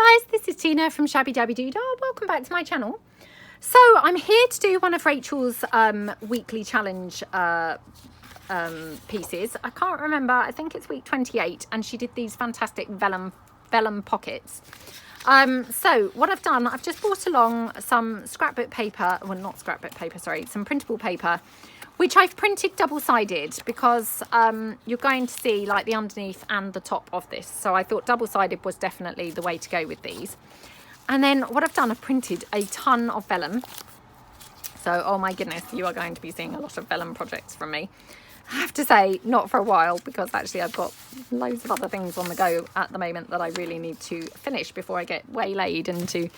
Hi guys, this is Tina from Shabbydabbydoodah. Welcome back to my channel. So I'm here to do one of Rachel's weekly challenge pieces. I can't remember, I think it's week 28, and she did these fantastic vellum pockets. So what I've done, I've just brought along some scrapbook paper, well not scrapbook paper, sorry, some printable paper, which I've printed double-sided because you're going to see like the underneath and the top of this. So I thought double-sided was definitely the way to go with these. And then what I've done, I've printed a ton of vellum. So, oh my goodness, you are going to be seeing a lot of vellum projects from me. I have to say, not for a while, because actually I've got loads of other things on the go at the moment that I really need to finish before I get waylaid into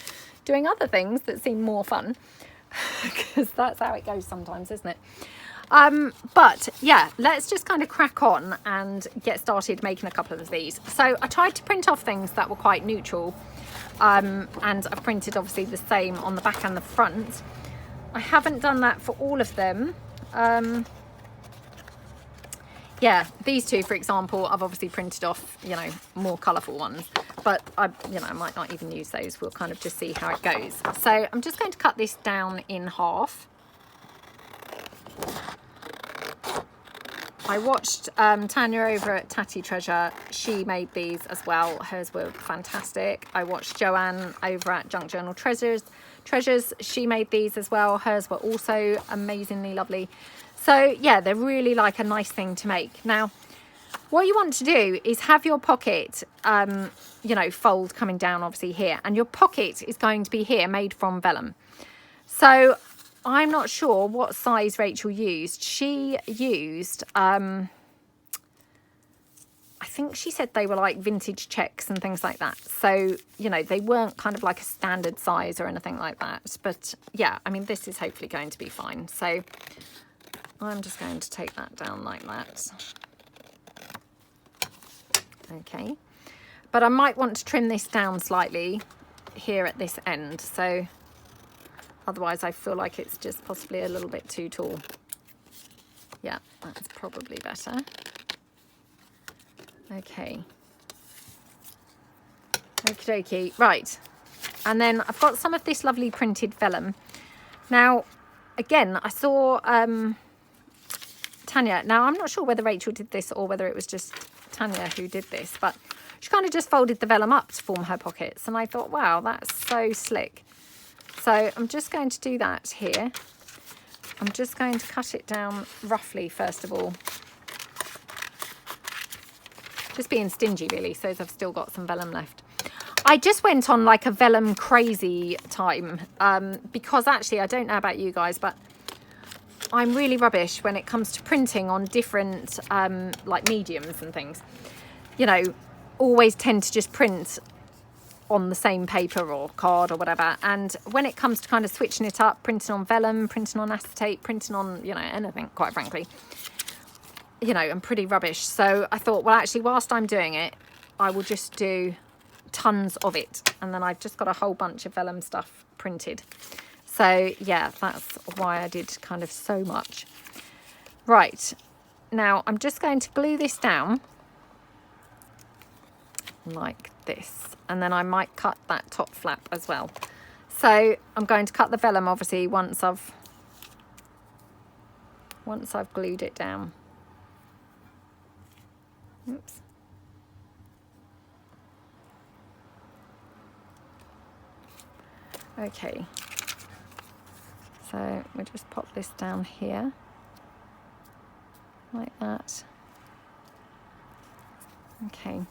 doing other things that seem more fun. Because that's how it goes sometimes, isn't it? But yeah, let's just kind of crack on and get started making a couple of these. So I tried to print off things that were quite neutral, and I've printed obviously the same on the back and the front. I haven't done that for all of them. Yeah, these two, for example, I've obviously printed off, you know, more colourful ones, but I might not even use those. We'll kind of just see how it goes. So I'm just going to cut this down in half. I watched Tanya over at Tatty Treasure. She made these as well. Hers were fantastic. I watched Joanne over at Junk Journal Treasures. She made these as well. Hers were also amazingly lovely. So yeah, they're really like a nice thing to make. Now, what you want to do is have your pocket, you know, fold coming down obviously here, and your pocket is going to be here made from vellum. So I'm not sure what size Rachel used. She used, I think she said they were like vintage checks and things like that. So, you know, they weren't kind of like a standard size or anything like that. But yeah, I mean, this is hopefully going to be fine. So I'm just going to take that down like that. Okay. But I might want to trim this down slightly here at this end. So otherwise I feel like it's just possibly a little bit too tall. Yeah, that's probably better. Okay. Okie dokie. Right. And then I've got some of this lovely printed vellum. Now, again, I saw Tanya. Now, I'm not sure whether Rachel did this or whether it was just Tanya who did this, but she kind of just folded the vellum up to form her pockets. And I thought, wow, that's so slick. So I'm just going to do that here. I'm just going to cut it down roughly, first of all. Just being stingy, really, so I've still got some vellum left. I just went on like a vellum crazy time because actually, I don't know about you guys, but I'm really rubbish when it comes to printing on different like mediums and things. You know, always tend to just print on the same paper or card or whatever, and when it comes to kind of switching it up, printing on vellum, printing on acetate, printing on, you know, anything, quite frankly, you know, I'm pretty rubbish. So I thought, well, actually, whilst I'm doing it, I will just do tons of it, and then I've just got a whole bunch of vellum stuff printed. So yeah, that's why I did kind of so much. Right, now I'm just going to glue this down like this, and then I might cut that top flap as well. So I'm going to cut the vellum obviously once I've glued it down. Oops. Okay, so we'll just pop this down here like that. Okay.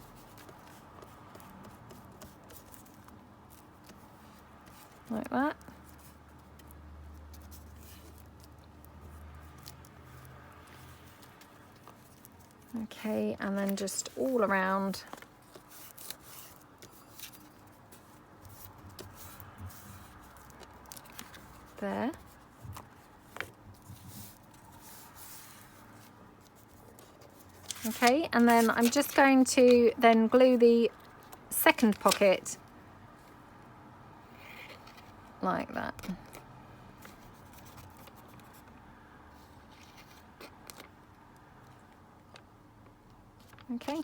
Like that. Okay, and then just all around. There. Okay, and then I'm just going to then glue the second pocket like that. Okay.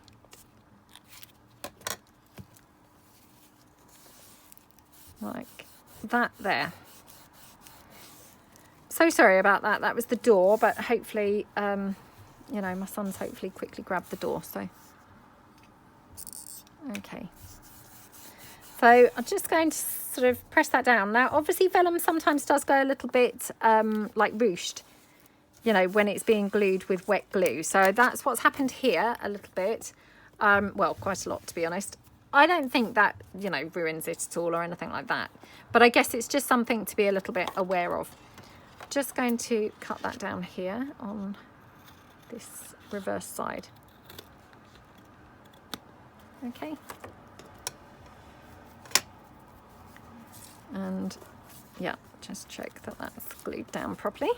like that there. So sorry about that. That was the door, but hopefully, you know, my son's hopefully quickly grabbed the door. So, okay. So I'm just going to sort of press that down. Now, obviously, vellum sometimes does go a little bit like ruched, you know, when it's being glued with wet glue. So that's what's happened here a little bit. Well, quite a lot, to be honest. I don't think that, you know, ruins it at all or anything like that. But I guess it's just something to be a little bit aware of. Just going to cut that down here on this reverse side. Okay. And yeah, just check that that's glued down properly.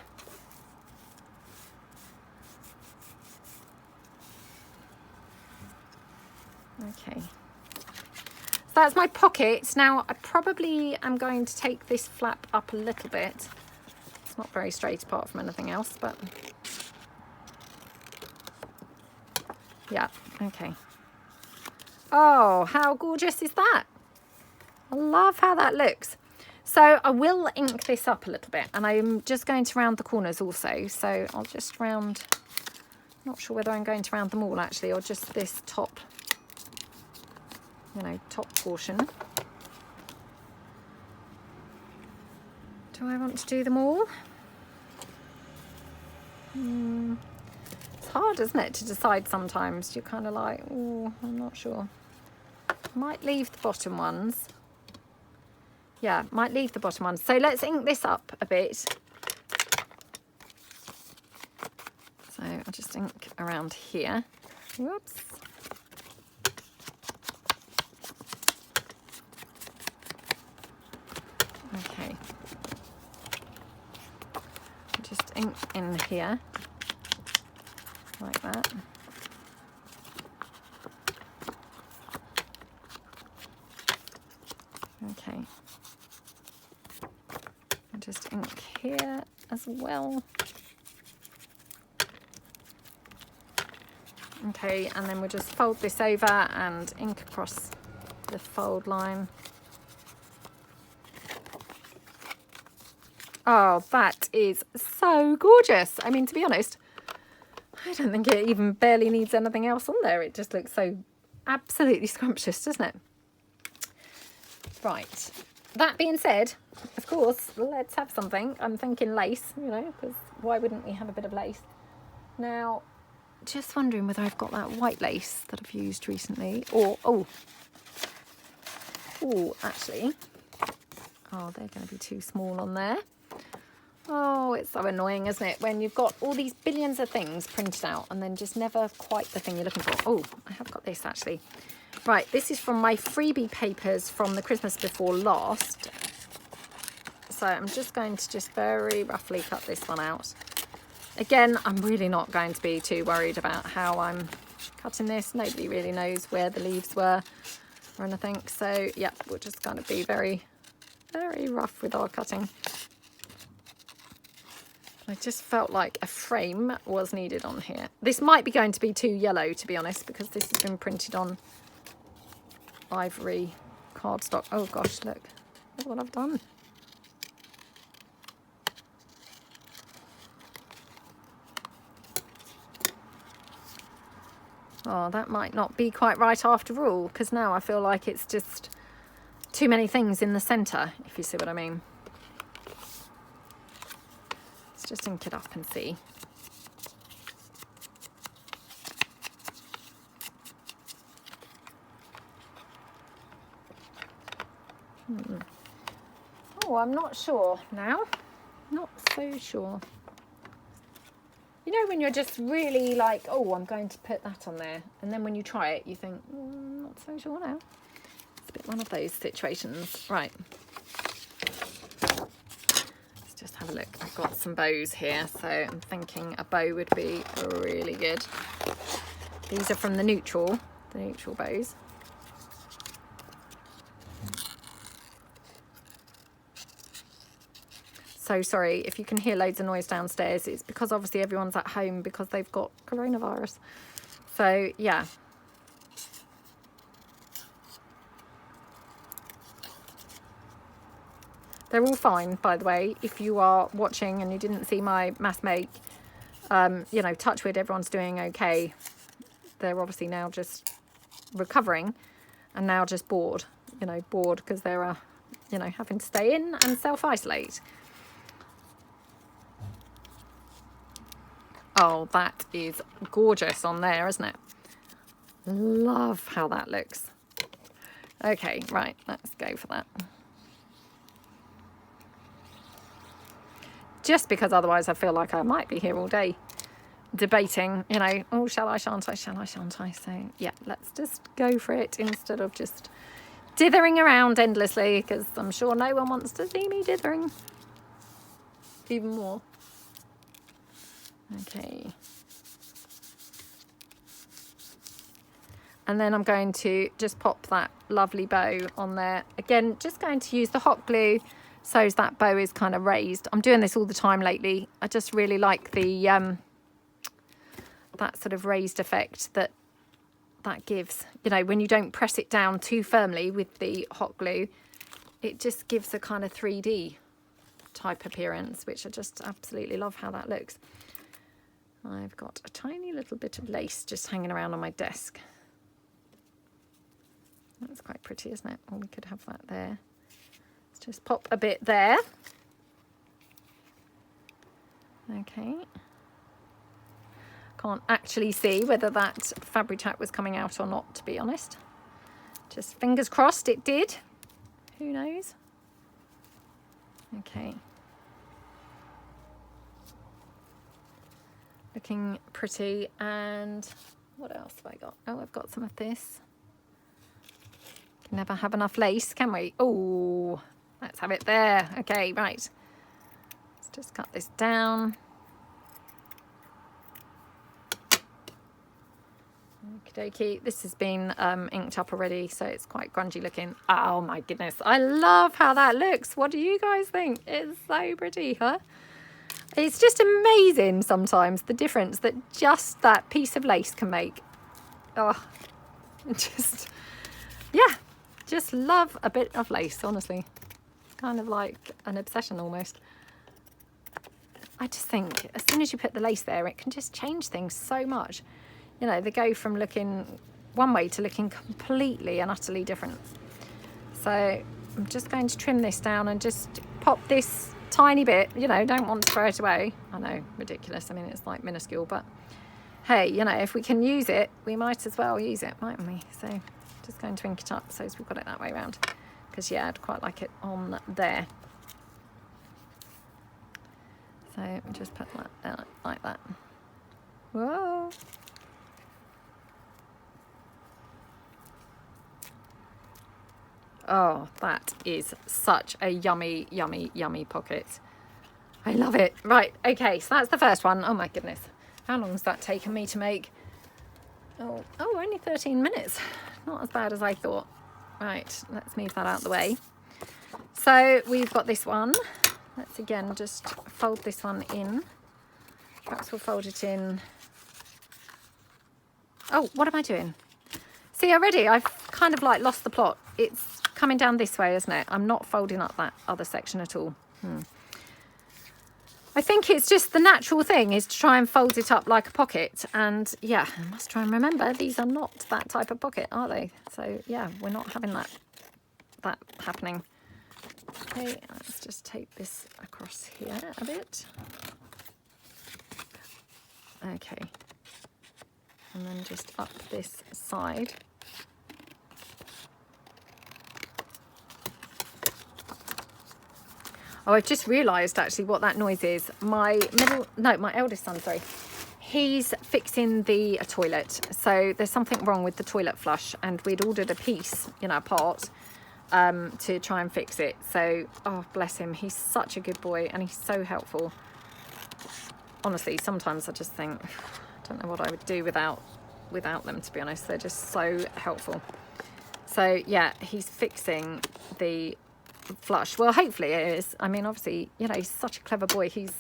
Okay. So that's my pocket. Now I probably am going to take this flap up a little bit. It's not very straight apart from anything else, but yeah, okay. Oh, how gorgeous is that? I love how that looks. So I will ink this up a little bit, and I'm just going to round the corners also. So I'll just round, not sure whether I'm going to round them all actually, or just this top, you know, top portion. Do I want to do them all? It's hard, isn't it, to decide sometimes. You're kind of like, oh, I'm not sure. Might leave the bottom ones. Yeah, might leave the bottom ones. So let's ink this up a bit. So I'll just ink around here. Whoops. Okay. Just ink in here, like that. Okay. And just ink here as well. Okay, and then we'll just fold this over and ink across the fold line. Oh, that is so gorgeous. I mean, to be honest, I don't think it even barely needs anything else on there. It just looks so absolutely scrumptious, doesn't it? Right. That being said, of course, let's have something. I'm thinking lace, you know, because why wouldn't we have a bit of lace? Now, just wondering whether I've got that white lace that I've used recently. Or, oh, actually, oh, they're going to be too small on there. Oh, it's so annoying, isn't it? When you've got all these billions of things printed out and then just never quite the thing you're looking for. Oh, I have got this actually. Right, this is from my freebie papers from the Christmas before last. So I'm just going to just very roughly cut this one out. Again, I'm really not going to be too worried about how I'm cutting this. Nobody really knows where the leaves were or anything. So, yeah, we're just going to be very, very rough with our cutting. I just felt like a frame was needed on here. This might be going to be too yellow, to be honest, because this has been printed on ivory cardstock. Oh gosh, look what I've done. Oh, that might not be quite right after all, because now I feel like it's just too many things in the centre, if you see what I mean. Let's just ink it up and see. Oh, I'm not sure now. Not so sure. You know when you're just really like, oh, I'm going to put that on there. And then when you try it, you think, I'm not so sure now. It's a bit one of those situations. Right. Let's just have a look. I've got some bows here. So I'm thinking a bow would be really good. These are from the neutral bows. So sorry if you can hear loads of noise downstairs. It's because obviously everyone's at home because they've got coronavirus. So yeah. They're all fine, by the way. If you are watching and you didn't see my mass make, you know, touch wood, everyone's doing okay. They're obviously now just recovering and now just bored, you know, bored because they're, you know, having to stay in and self-isolate. Oh, that is gorgeous on there, isn't it? Love how that looks. Okay, right, let's go for that. Just because otherwise I feel like I might be here all day debating, you know, oh, shall I, shan't I, shall I, shan't I? So, yeah, let's just go for it instead of just dithering around endlessly, because I'm sure no one wants to see me dithering even more. Okay. And then I'm going to just pop that lovely bow on there. Again, just going to use the hot glue so that bow is kind of raised. I'm doing this all the time lately. I just really like the that sort of raised effect that gives. You know, when you don't press it down too firmly with the hot glue, it just gives a kind of 3D type appearance, which I just absolutely love how that looks. I've got a tiny little bit of lace just hanging around on my desk. That's quite pretty, isn't it? Or we could have that there. Let's just pop a bit there. Okay. Can't actually see whether that Fabri-Tac was coming out or not, to be honest. Just fingers crossed it did. Who knows? Okay. Looking pretty. And what else have I got? Oh, I've got some of this. Can never have enough lace, can we? Oh, let's have it there. Okay, right. Let's just cut this down. Okie dokie. This has been inked up already, so it's quite grungy looking. Oh my goodness. I love how that looks. What do you guys think? It's so pretty, huh? It's just amazing sometimes the difference that just that piece of lace can make. Oh, just, yeah. Just love a bit of lace, honestly. Kind of like an obsession almost. I just think as soon as you put the lace there, it can just change things so much. You know, they go from looking one way to looking completely and utterly different. So I'm just going to trim this down and just pop this tiny bit. You know, don't want to throw it away. I know, ridiculous. I mean, it's like minuscule, but hey, you know, if we can use it, we might as well use it, mightn't we? So just going to ink it up so as we've got it that way around, because yeah, I'd quite like it on there. So just put that down like that. Whoa. Oh, that is such a yummy, yummy, yummy pocket. I love it. Right, okay, so that's the first one. Oh my goodness. How long has that taken me to make? Oh, only 13 minutes. Not as bad as I thought. Right, let's move that out of the way. So we've got this one. Let's again just fold this one in. Perhaps we'll fold it in. Oh, what am I doing? See, already I've kind of like lost the plot. It's coming down this way, isn't it? I'm not folding up that other section at all. I think it's just the natural thing is to try and fold it up like a pocket. And yeah, I must try and remember these are not that type of pocket, are they? So yeah, we're not having that happening. Okay, let's just take this across here a bit. Okay. And then just up this side. Oh, I've just realised actually what that noise is. My eldest son, sorry. He's fixing the toilet. So there's something wrong with the toilet flush, and we'd ordered a piece, you know, a part, to try and fix it. So, oh, bless him. He's such a good boy and he's so helpful. Honestly, sometimes I just think, I don't know what I would do without them, to be honest. They're just so helpful. So yeah, he's fixing the flush. Well, hopefully it is. I mean, obviously, you know, he's such a clever boy. He's,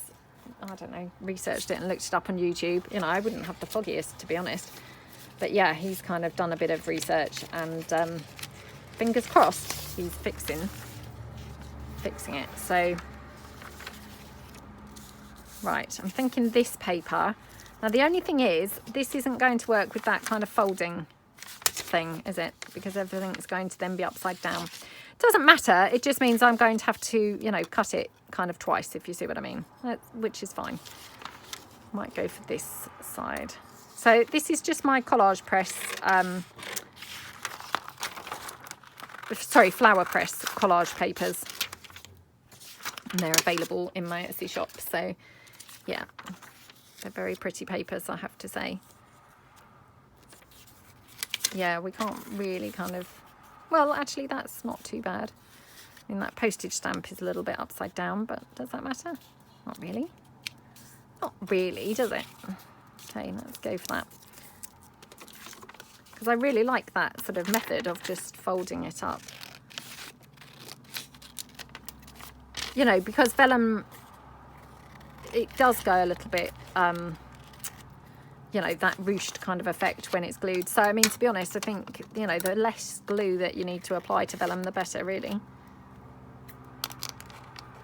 I don't know, researched it and looked it up on YouTube. You know, I wouldn't have the foggiest, to be honest. But yeah, he's kind of done a bit of research and fingers crossed he's fixing fixing it. So, right, I'm thinking this paper. Now the only thing is, this isn't going to work with that kind of folding thing, is it? Because everything's going to then be upside down. Doesn't matter, it just means I'm going to have to, you know, cut it kind of twice, if you see what I mean, which is fine. Might go for this side. So this is just my collage press, sorry, flower press collage papers. And they're available in my Etsy shop. So yeah, they're very pretty papers, I have to say. Yeah, we can't really kind of, well, actually that's not too bad. I mean, that postage stamp is a little bit upside down, but does that matter? Not really. Not really, does it? Okay, let's go for that. Because I really like that sort of method of just folding it up. You know, because vellum, it does go a little bit, you know, that ruched kind of effect when it's glued. So, I mean, to be honest, I think, you know, the less glue that you need to apply to vellum, the better, really.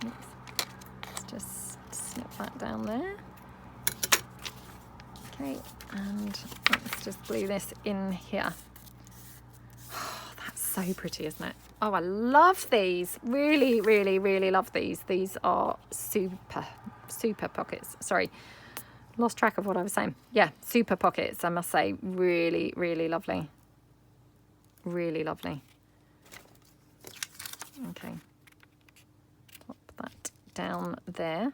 Let's just snip that down there. Okay, and let's just glue this in here. Oh, that's so pretty, isn't it? Oh, I love these. Really, really, really love these. These are super pockets. Sorry, lost track of what I was saying. Yeah, super pockets, I must say. Really, really lovely. Really lovely. Okay, pop that down there.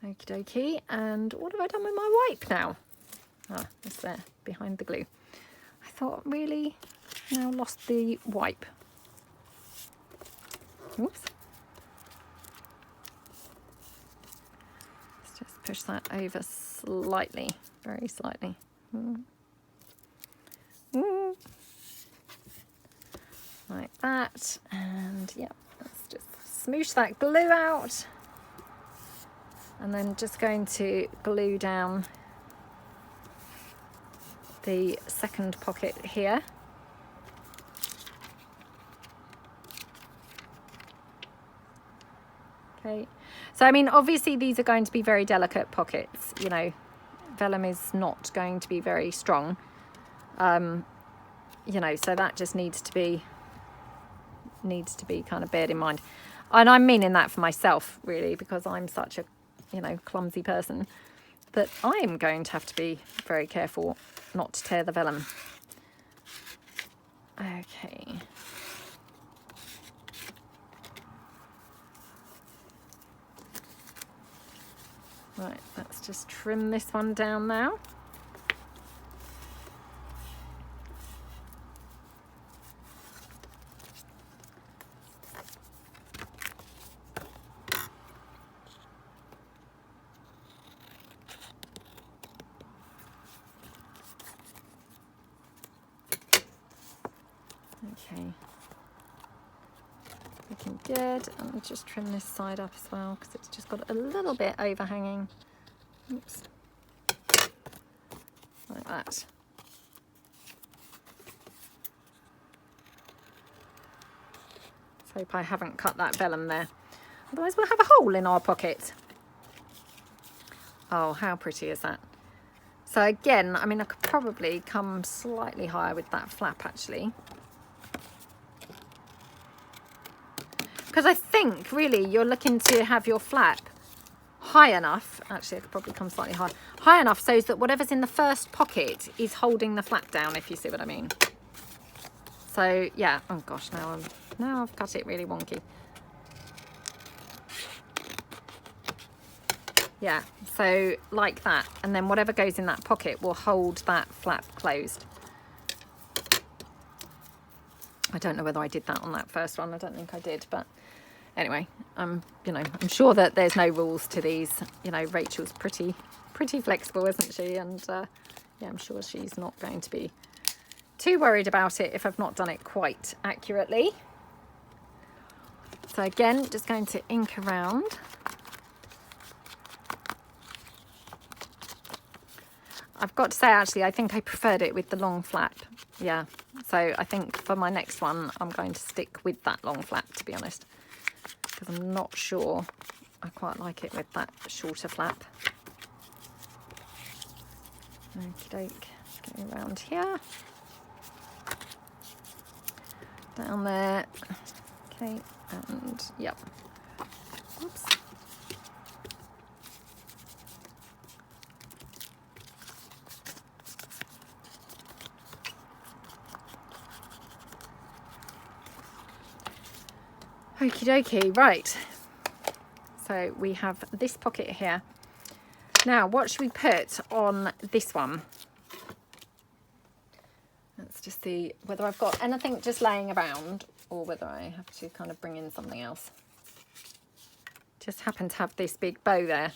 Okie dokie. And what have I done with my wipe now? Ah, it's there, behind the glue. I thought, really? Now lost the wipe. Whoops. Let's just push that over slightly, very slightly. Like that. And yeah, let's just smoosh that glue out. And then just going to glue down the second pocket here. Okay, so I mean, obviously these are going to be very delicate pockets, you know, vellum is not going to be very strong, you know, so that just needs to be kind of bared in mind. And I'm meaning that for myself, really, because I'm such a, you know, clumsy person, that I am going to have to be very careful not to tear the vellum. Okay. Right, let's just trim this one down now. Okay, looking good. And just trim this side up as well because it's just got a little bit overhanging. Oops, like that. Let's hope I haven't cut that vellum there. Otherwise we'll have a hole in our pocket. Oh, how pretty is that? So again, I mean, I could probably come slightly higher with that flap actually. Because I think really you're looking to have your flap high enough, actually I could probably come slightly high enough so that whatever's in the first pocket is holding the flap down, if you see what I mean. So yeah, oh gosh, now I've cut it really wonky. Yeah, so like that, and then whatever goes in that pocket will hold that flap closed. I don't know whether I did that on that first one. I don't think I did, but anyway, you know, I'm sure that there's no rules to these. You know, Rachel's pretty flexible, isn't she? And yeah, I'm sure she's not going to be too worried about it if I've not done it quite accurately. So again, just going to ink around. I've got to say, actually, I think I preferred it with the long flap. Yeah, So I think for my next one, I'm going to stick with that long flap, to be honest, because I'm not sure I quite like it with that shorter flap. Okie doke, go around here, down there, okay, and yep, oops. Okie dokie, right, so we have this pocket here. Now, what should we put on this one? Let's just see whether I've got anything just laying around or whether I have to kind of bring in something else. Just happen to have this big bow there.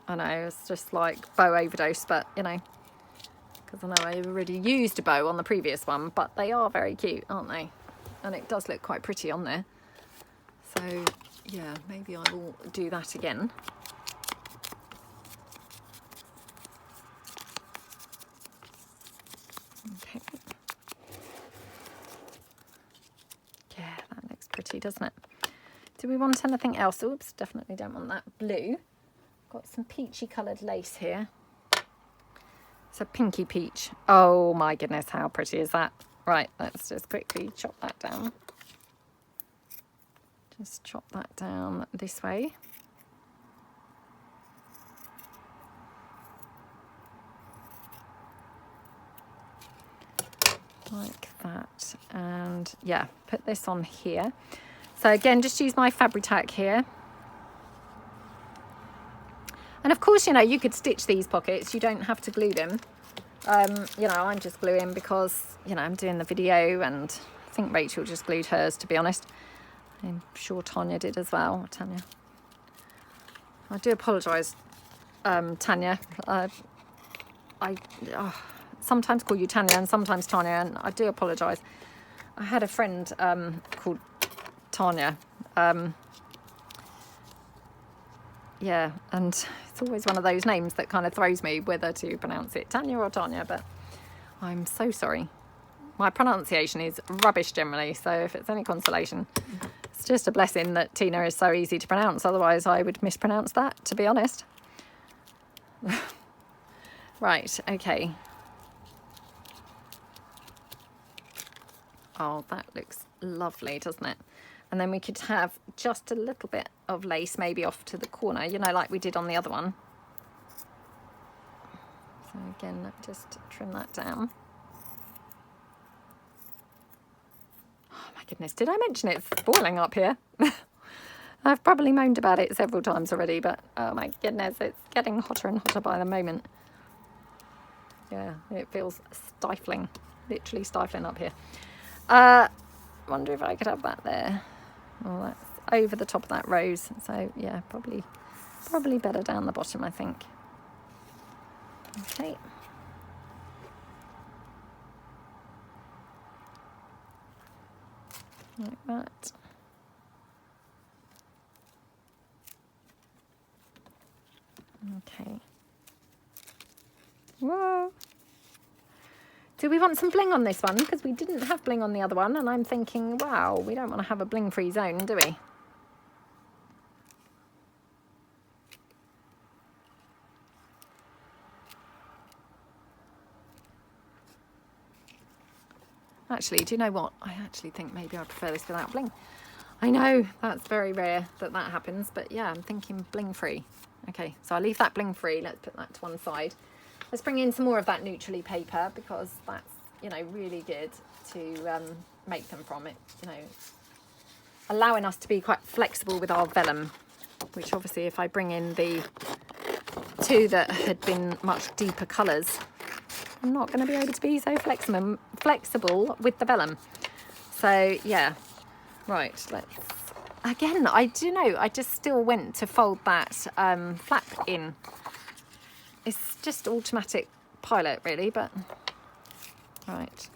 I know, it's just like bow overdose, but you know, because I know I already used a bow on the previous one, but they are very cute, aren't they? And it does look quite pretty on there. So yeah, maybe I will do that again. Okay. Yeah, that looks pretty, doesn't it? Do we want anything else? Oops, definitely don't want that blue. Got some peachy coloured lace here. It's a pinky peach. Oh my goodness, how pretty is that? Right, let's just quickly chop that down. Just chop that down this way. Like that. And yeah, put this on here. So again, just use my Fabri-Tac here. And of course, you know, you could stitch these pockets. You don't have to glue them. You know, I'm just gluing because, you know, I'm doing the video, and I think Rachel just glued hers, to be honest. I'm sure Tanya did as well. Tanya. I do apologise, Tanya. I sometimes call you Tanya and sometimes Tanya, and I do apologise. I had a friend called Tanya. Yeah, and it's always one of those names that kind of throws me whether to pronounce it Tanya or Tanya, but I'm so sorry. My pronunciation is rubbish generally, so if it's any consolation, it's just a blessing that Tina is so easy to pronounce. Otherwise, I would mispronounce that, to be honest. Right, okay. Oh, that looks lovely, doesn't it? And then we could have just a little bit of lace maybe off to the corner, you know, like we did on the other one. So again, just trim that down. Oh my goodness, did I mention it's boiling up here? I've probably moaned about it several times already, but oh my goodness, it's getting hotter and hotter by the moment. Yeah, it feels stifling, literally stifling up here. Wonder if I could have that there. Well, that's over the top of that rose, so yeah, probably better down the bottom, I think. Okay. Like that. Okay. Whoa. Do we want some bling on this one? Because we didn't have bling on the other one, and I'm thinking, wow, we don't want to have a bling-free zone, do we? Actually, do you know what? I actually think maybe I prefer this without bling. I know that's very rare that happens, but yeah, I'm thinking bling-free. Okay, so I'll leave that bling-free. Let's put that to one side. Let's bring in some more of that neutrally paper, because that's, you know, really good to make them from it, you know, allowing us to be quite flexible with our vellum, which obviously if I bring in the two that had been much deeper colours, I'm not going to be able to be so flexible with the vellum. So yeah, right, let's, again, I do know, I just still went to fold that flap in. It's just automatic pilot really, but right, let's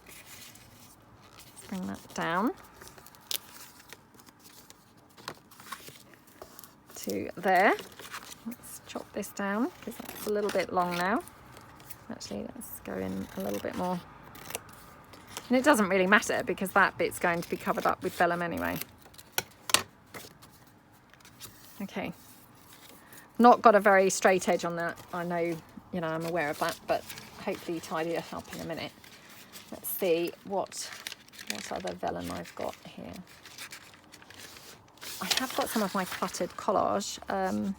bring that down to there. Let's chop this down because that's a little bit long now. Actually, let's go in a little bit more. And it doesn't really matter because that bit's going to be covered up with vellum anyway. Okay. Not got a very straight edge on that. I know, you know, I'm aware of that, but hopefully tidy it up in a minute. Let's see what other vellum I've got here. I have got some of my cluttered collage. I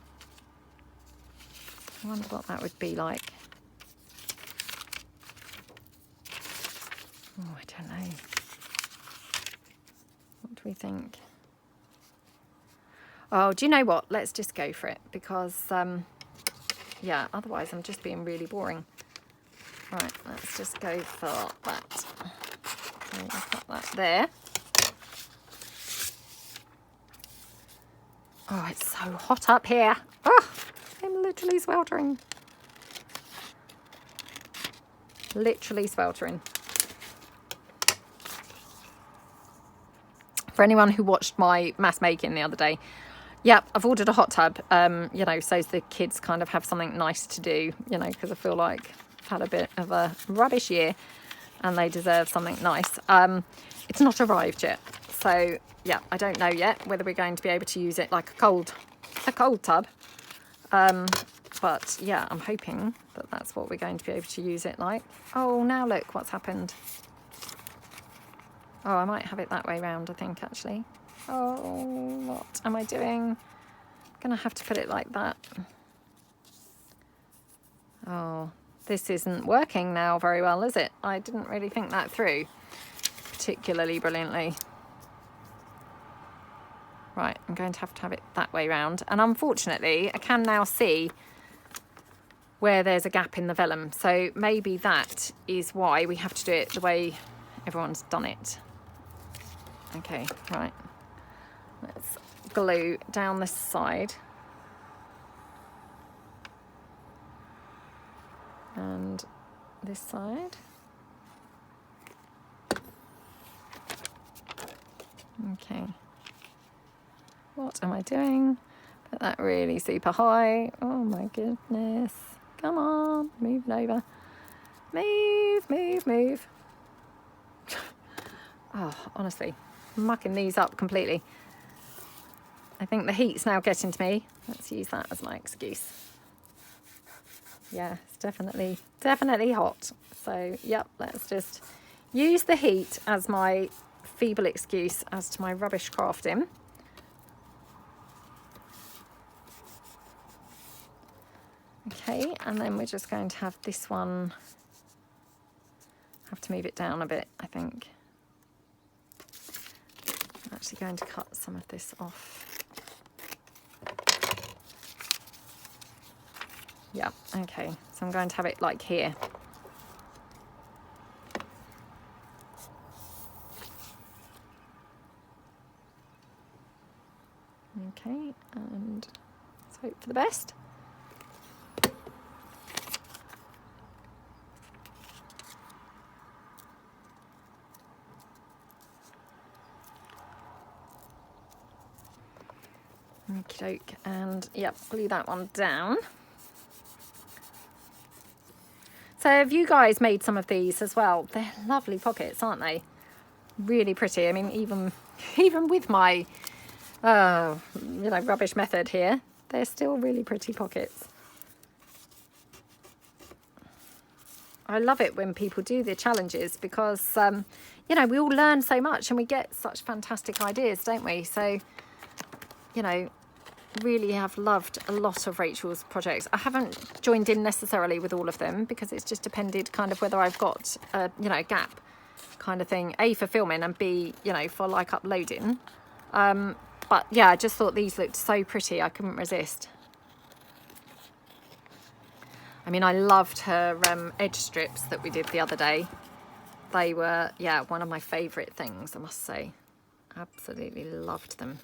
wonder what that would be like. Oh, I don't know. What do we think? Oh, do you know what? Let's just go for it because, yeah, otherwise I'm just being really boring. Right, let's just go for that. Okay, I'll put that there. Oh, it's so hot up here. Oh, I'm literally sweltering. Literally sweltering. For anyone who watched my mass making the other day, yep, I've ordered a hot tub, you know, so the kids kind of have something nice to do, you know, because I feel like I've had a bit of a rubbish year and they deserve something nice. It's not arrived yet. So, yeah, I don't know yet whether we're going to be able to use it like a cold tub. But, yeah, I'm hoping that that's what we're going to be able to use it like. Oh, now look what's happened. Oh, I might have it that way round, I think, actually. Oh, what am I doing? I'm going to have to put it like that. Oh, this isn't working now very well, is it? I didn't really think that through particularly brilliantly. Right, I'm going to have it that way round. And unfortunately, I can now see where there's a gap in the vellum. So maybe that is why we have to do it the way everyone's done it. Okay, right. Let's glue down this side. And this side. Okay. What am I doing? Put that really super high. Oh my goodness. Come on, move it over. Move, move, move. Oh, honestly, mucking these up completely. I think the heat's now getting to me. Let's use that as my excuse. Yeah, it's definitely hot. So, yep, let's just use the heat as my feeble excuse as to my rubbish crafting. Okay, and then we're just going to have this one. Have to move it down a bit, I think. I'm actually going to cut some of this off. Yeah, okay, so I'm going to have it like here. Okay, and let's hope for the best. Okie doke, and yep, glue that one down. So have you guys made some of these as well? They're lovely pockets, aren't they? Really pretty. I mean, even with my, you know, rubbish method here, they're still really pretty pockets. I love it when people do the challenges because, you know, we all learn so much and we get such fantastic ideas, don't we? So, you know, really have loved a lot of Rachel's projects. I haven't joined in necessarily with all of them because it's just depended kind of whether I've got a, you know, gap kind of thing, A, for filming, and B, you know, for like uploading. But yeah, I just thought these looked so pretty, I couldn't resist. I mean, I loved her edge strips that we did the other day. They were, yeah, one of my favourite things, I must say. Absolutely loved them.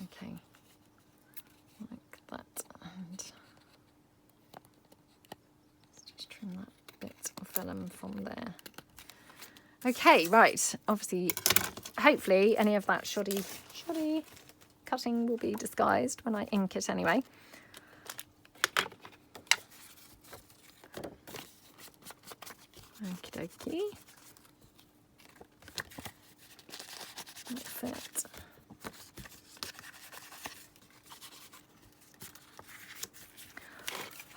Okay, like that, and let's just trim that bit of vellum from there. Okay, right, obviously, hopefully any of that shoddy cutting will be disguised when I ink it anyway. Okie Okey-dokey. That's it.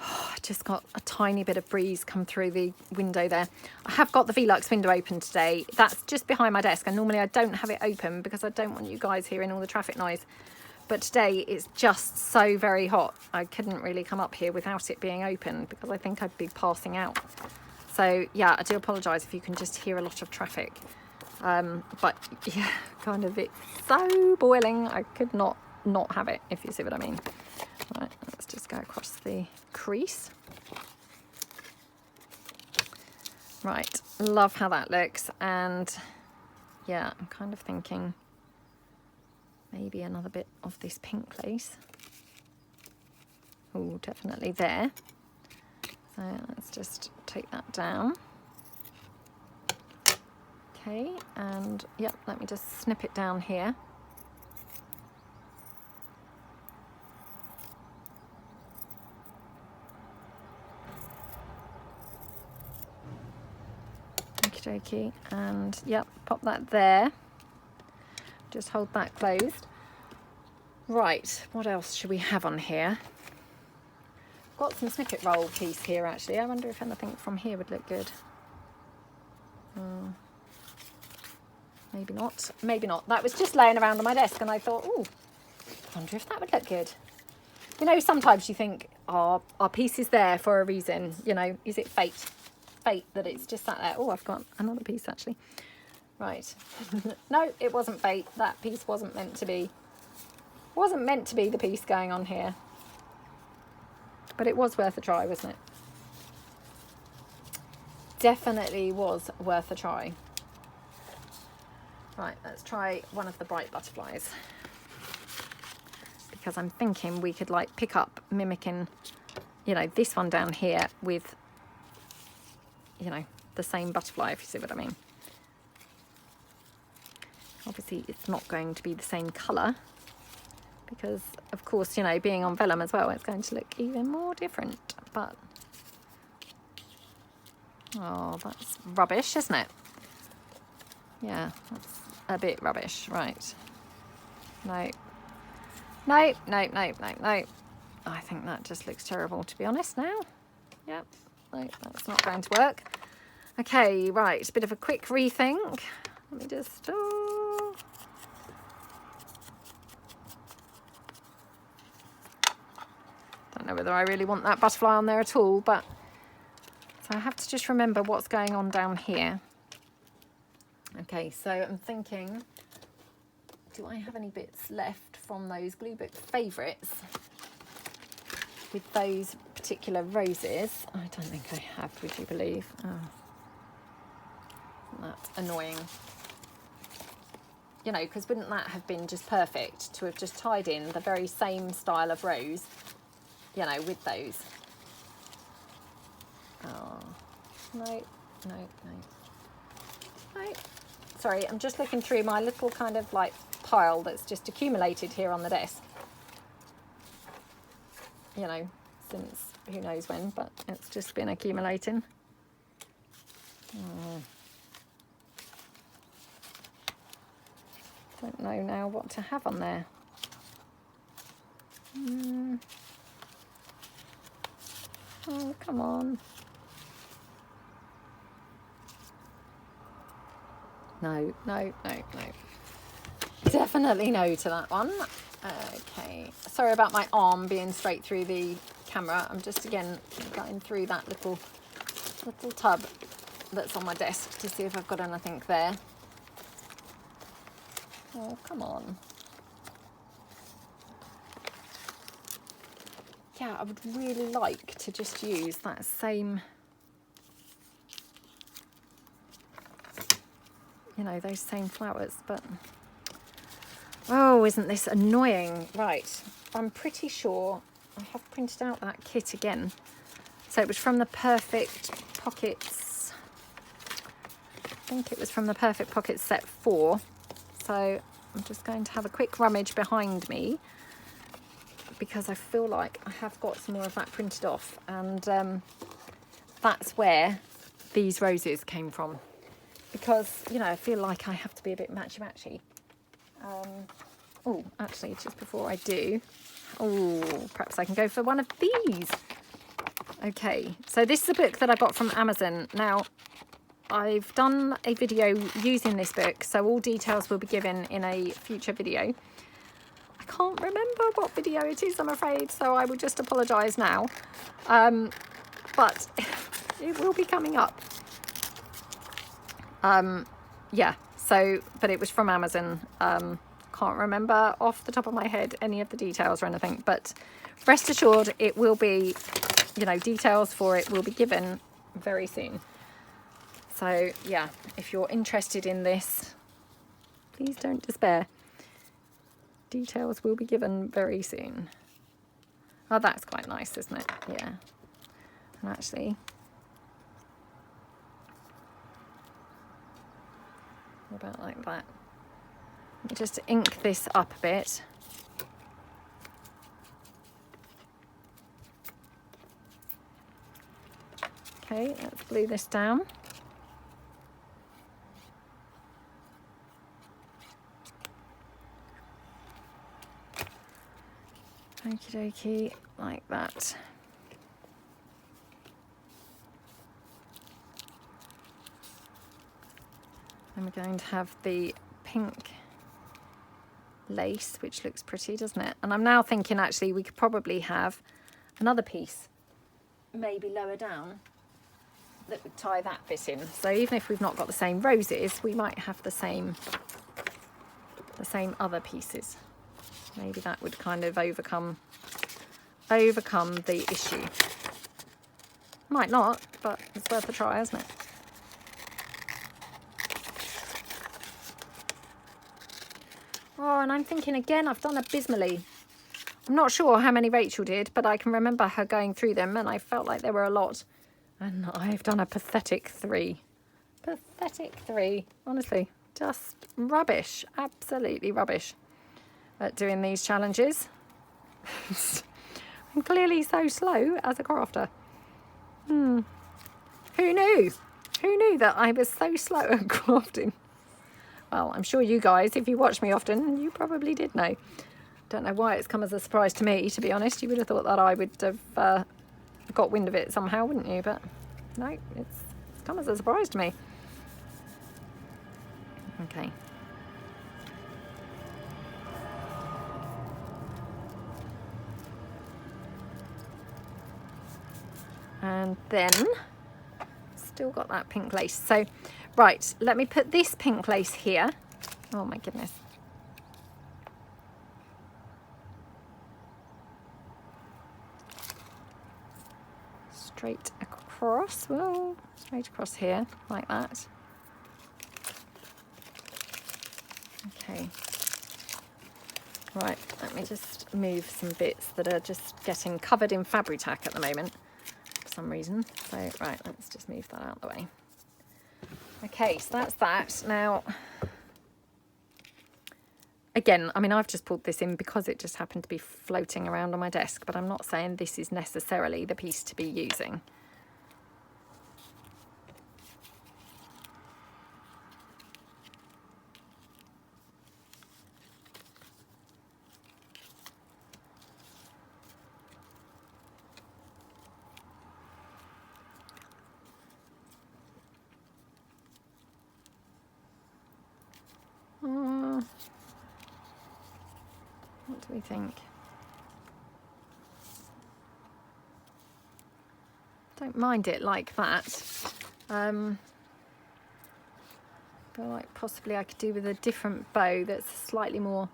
Oh, I just got a tiny bit of breeze come through the window there. I have got the Velux window open today. That's just behind my desk, and normally I don't have it open because I don't want you guys hearing all the traffic noise. But today it's just so very hot. I couldn't really come up here without it being open because I think I'd be passing out. So yeah, I do apologise if you can just hear a lot of traffic. But yeah, kind of it's so boiling. I could not have it, if you see what I mean. Right, let's just go across the crease. Right, love how that looks. And yeah, I'm kind of thinking maybe another bit of this pink lace. Oh, definitely there. So let's just take that down. Okay, and yep, let me just snip it down here. Okie dokie, and yep, pop that there. Just hold that closed. Right, what else should we have on here? Got some snippet roll piece here actually. I wonder if anything from here would look good. Maybe not. Maybe not. That was just laying around on my desk and I thought, oh, I wonder if that would look good. You know, sometimes you think, oh, our piece is there for a reason. You know, is it fate? Fate that it's just sat there. Oh, I've got another piece actually. Right. No, it wasn't fate. That piece wasn't meant to be. Wasn't meant to be the piece going on here. But it was worth a try, wasn't it? Definitely was worth a try. Right, let's try one of the bright butterflies. Because I'm thinking we could like pick up mimicking, you know, this one down here with, you know, the same butterfly, if you see what I mean. Obviously, it's not going to be the same colour. Because, of course, you know, being on vellum as well, it's going to look even more different. But, oh, that's rubbish, isn't it? Yeah, that's a bit rubbish. Right. No. No, no, no, no, no. I think that just looks terrible, to be honest, now. Yep. No, that's not going to work. Okay, right. A bit of a quick rethink. Let me just... Oh. Don't know whether I really want that butterfly on there at all, but so I have to just remember what's going on down here. Okay, so I'm thinking, do I have any bits left from those glue book favourites with those particular roses? I don't think I have, would you believe? Oh, that's annoying. You know, because wouldn't that have been just perfect to have just tied in the very same style of rose, you know, with those? Oh, no, no, no. No. Sorry, I'm just looking through my little kind of like pile that's just accumulated here on the desk. You know, since who knows when, but it's just been accumulating. Oh. Don't know now what to have on there. Oh, come on. No, no, no, no. Definitely no to that one. Okay. Sorry about my arm being straight through the camera. I'm just, again, going through that little tub that's on my desk to see if I've got anything there. Oh, come on. Yeah, I would really like to just use that same... you know, those same flowers, but oh, isn't this annoying? Right, I'm pretty sure I have printed out that kit again. So it was from the Perfect Pockets, I think it was from the Perfect Pockets set 4. So I'm just going to have a quick rummage behind me because I feel like I have got some more of that printed off, and that's where these roses came from, because, you know, I feel like I have to be a bit matchy-matchy. Oh, actually, just before I do, oh, perhaps I can go for one of these. Okay, so this is a book that I got from Amazon. Now, I've done a video using this book, so all details will be given in a future video. I can't remember what video it is, I'm afraid, so I will just apologise now. But it will be coming up. Yeah, so, but it was from Amazon. Can't remember off the top of my head any of the details or anything, but rest assured it will be, you know, details for it will be given very soon. So yeah, if you're interested in this, please don't despair. Details will be given very soon. Oh, that's quite nice, isn't it? Yeah. And actually, what about like that? Let me just ink this up a bit. Okay, let's glue this down. Okie dokie, like that. And we're going to have the pink lace, which looks pretty, doesn't it? And I'm now thinking actually we could probably have another piece, maybe lower down, that would tie that bit in. So even if we've not got the same roses, we might have the same other pieces. Maybe that would kind of overcome the issue. Might not, but it's worth a try, isn't it? Oh, and I'm thinking again, I've done abysmally. I'm not sure how many Rachel did, but I can remember her going through them and I felt like there were a lot. And I've done a pathetic 3. Pathetic 3. Honestly, just rubbish. Absolutely rubbish at doing these challenges. I'm clearly so slow as a crafter. Who knew? Who knew that I was so slow at crafting? Well, I'm sure you guys, if you watch me often, you probably did know. Don't know why it's come as a surprise to me, to be honest. You would have thought that I would have got wind of it somehow, wouldn't you? But no, it's come as a surprise to me. Okay. And then still got that pink lace. So right, let me put this pink lace here. Oh my goodness. Straight across, well, straight across here, like that. Okay. Right, let me just move some bits that are just getting covered in Fabri-Tac at the moment for some reason. So, right, let's just move that out of the way. Okay, so that's that. Now, again, I mean, I've just pulled this in because it just happened to be floating around on my desk, but I'm not saying this is necessarily the piece to be using. What do we think? Don't mind it like that. Feel like possibly I could do with a different bow that's slightly more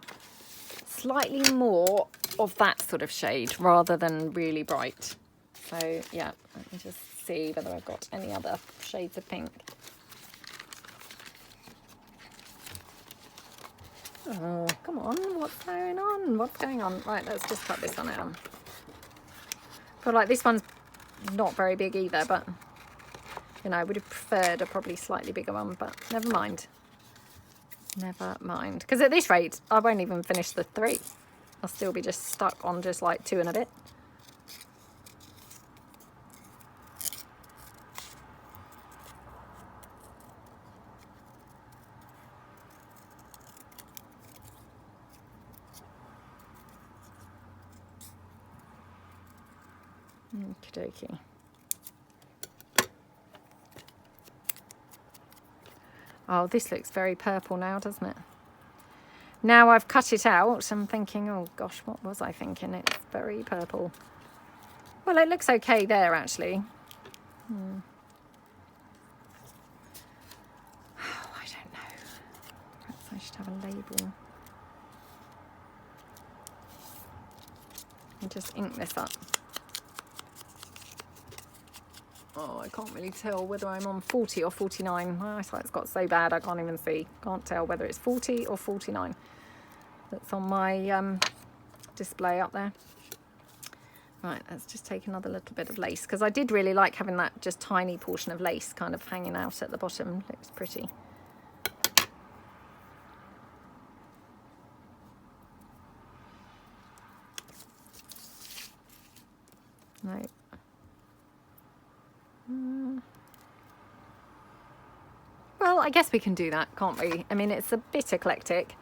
of that sort of shade rather than really bright. So yeah, let me just see whether I've got any other shades of pink. Oh, come on, what's going on? What's going on? Right, let's just cut this one out. I feel like this one's not very big either, but, you know, I would have preferred a probably slightly bigger one, but never mind. Never mind. Because at this rate, I won't even finish the 3. I'll still be just stuck on just like 2 and a bit. Okie dokie. Oh, this looks very purple now, doesn't it? Now I've cut it out, I'm thinking, oh gosh, what was I thinking? It's very purple. Well, it looks okay there, actually. Oh, I don't know. Perhaps I should have a label. And just ink this up. Oh, I can't really tell whether I'm on 40 or 49. My eyesight's got so bad I can't even see. Can't tell whether it's 40 or 49. That's on my display up there. Right, let's just take another little bit of lace, because I did really like having that just tiny portion of lace kind of hanging out at the bottom. Looks pretty. No. Well, I guess we can do that, can't we? I mean, it's a bit eclectic.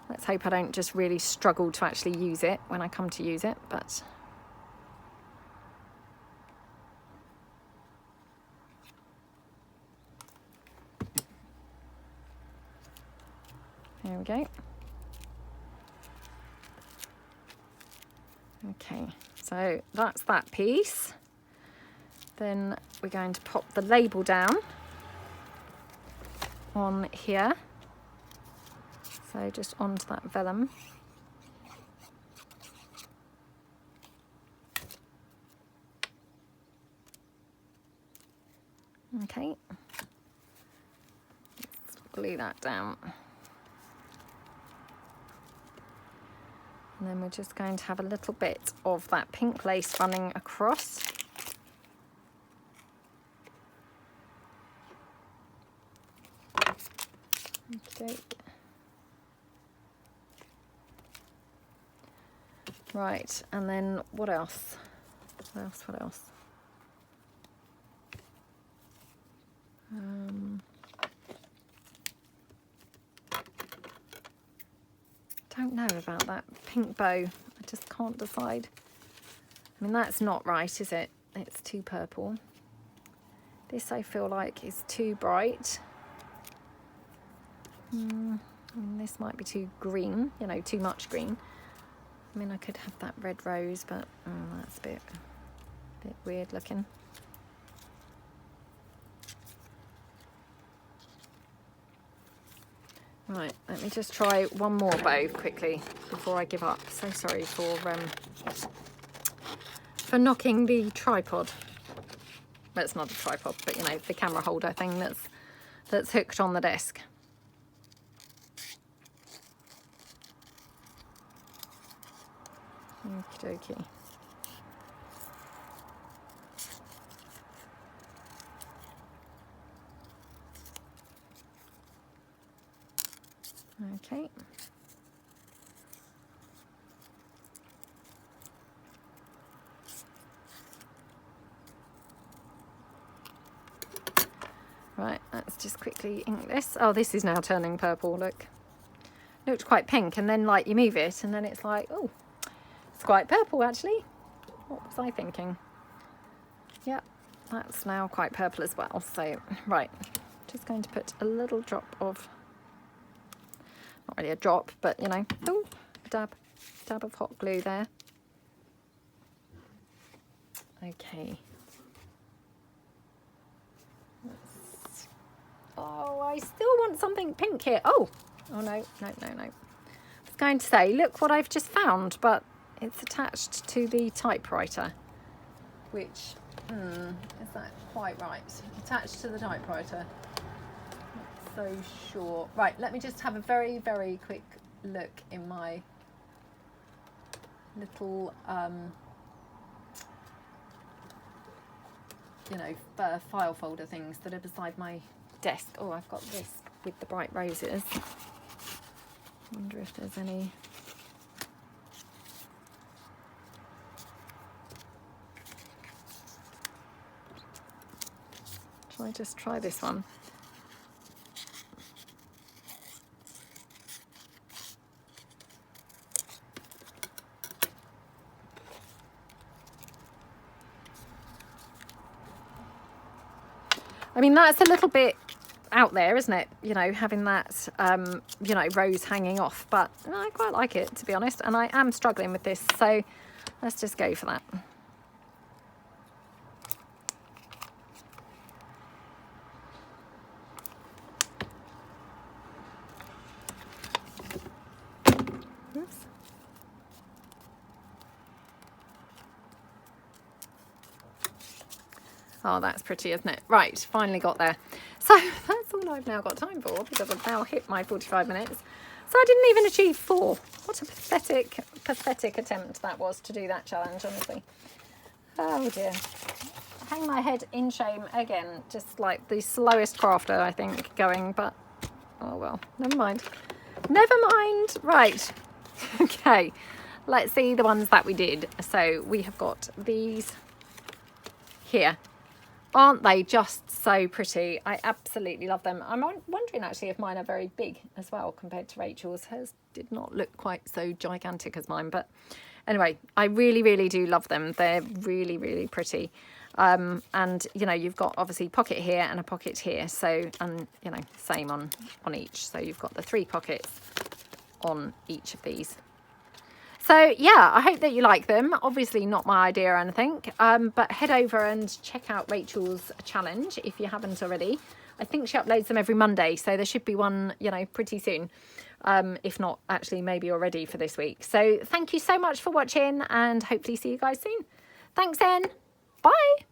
Let's hope I don't just really struggle to actually use it when I come to use it, but... There we go. Okay, so that's that piece. Then we're going to pop the label down on here. So just onto that vellum. Okay. Let's glue that down. And then we're just going to have a little bit of that pink lace running across. Okay. Right, and then what else? What else? Don't know about that pink bow. I just can't decide. I mean, that's not right, is it? It's too purple. This I feel like is too bright. And this might be too green, you know, too much green. I mean, I could have that red rose, but that's a bit weird looking. Right, let me just try one more bow quickly before I give up. So sorry for knocking the tripod. Well, it's not a tripod, but you know, the camera holder thing that's hooked on the desk. Okie dokie. Okay. Right, let's just quickly ink this. Oh, this is now turning purple, look. Looked quite pink, and then like you move it and then it's like, oh, it's quite purple actually. What was I thinking? Yeah, that's now quite purple as well. So, right, just going to put a little drop of, not really a drop, but you know, oh, a dab of hot glue there. Okay. Oh, I still want something pink here. Oh no. I was going to say, look what I've just found, but it's attached to the typewriter, which, is that quite right? Attached to the typewriter. Not so sure. Right, let me just have a very, very quick look in my little, you know, file folder things that are beside my desk. Oh, I've got this with the bright roses. Wonder if there's any. Shall I just try this one? I mean, that's a little bit out there, isn't it? You know, having that, you know, rose hanging off, but I quite like it, to be honest. And I am struggling with this, so let's just go for that. Oops. Oh, that's pretty, isn't it? Right, finally got there. So that's all I've now got time for, because I've now hit my 45 minutes. So I didn't even achieve 4. What a pathetic attempt that was to do that challenge, honestly. Oh dear. Hang my head in shame again. Just like the slowest crafter, I think, going, but oh well, never mind. Never mind. Right. Okay. Let's see the ones that we did. So we have got these here. Aren't they just so pretty? I absolutely love them. I'm wondering actually if mine are very big as well compared to Rachel's. Hers did not look quite so gigantic as mine, but anyway, I really do love them. They're really pretty. And you know, you've got obviously pocket here and a pocket here, so, and you know, same on each, so you've got the 3 pockets on each of these. So yeah, I hope that you like them. Obviously not my idea or anything, but head over and check out Rachel's challenge if you haven't already. I think she uploads them every Monday, so there should be one, you know, pretty soon. If not, actually maybe already for this week. So thank you so much for watching, and hopefully see you guys soon. Thanks then. Bye.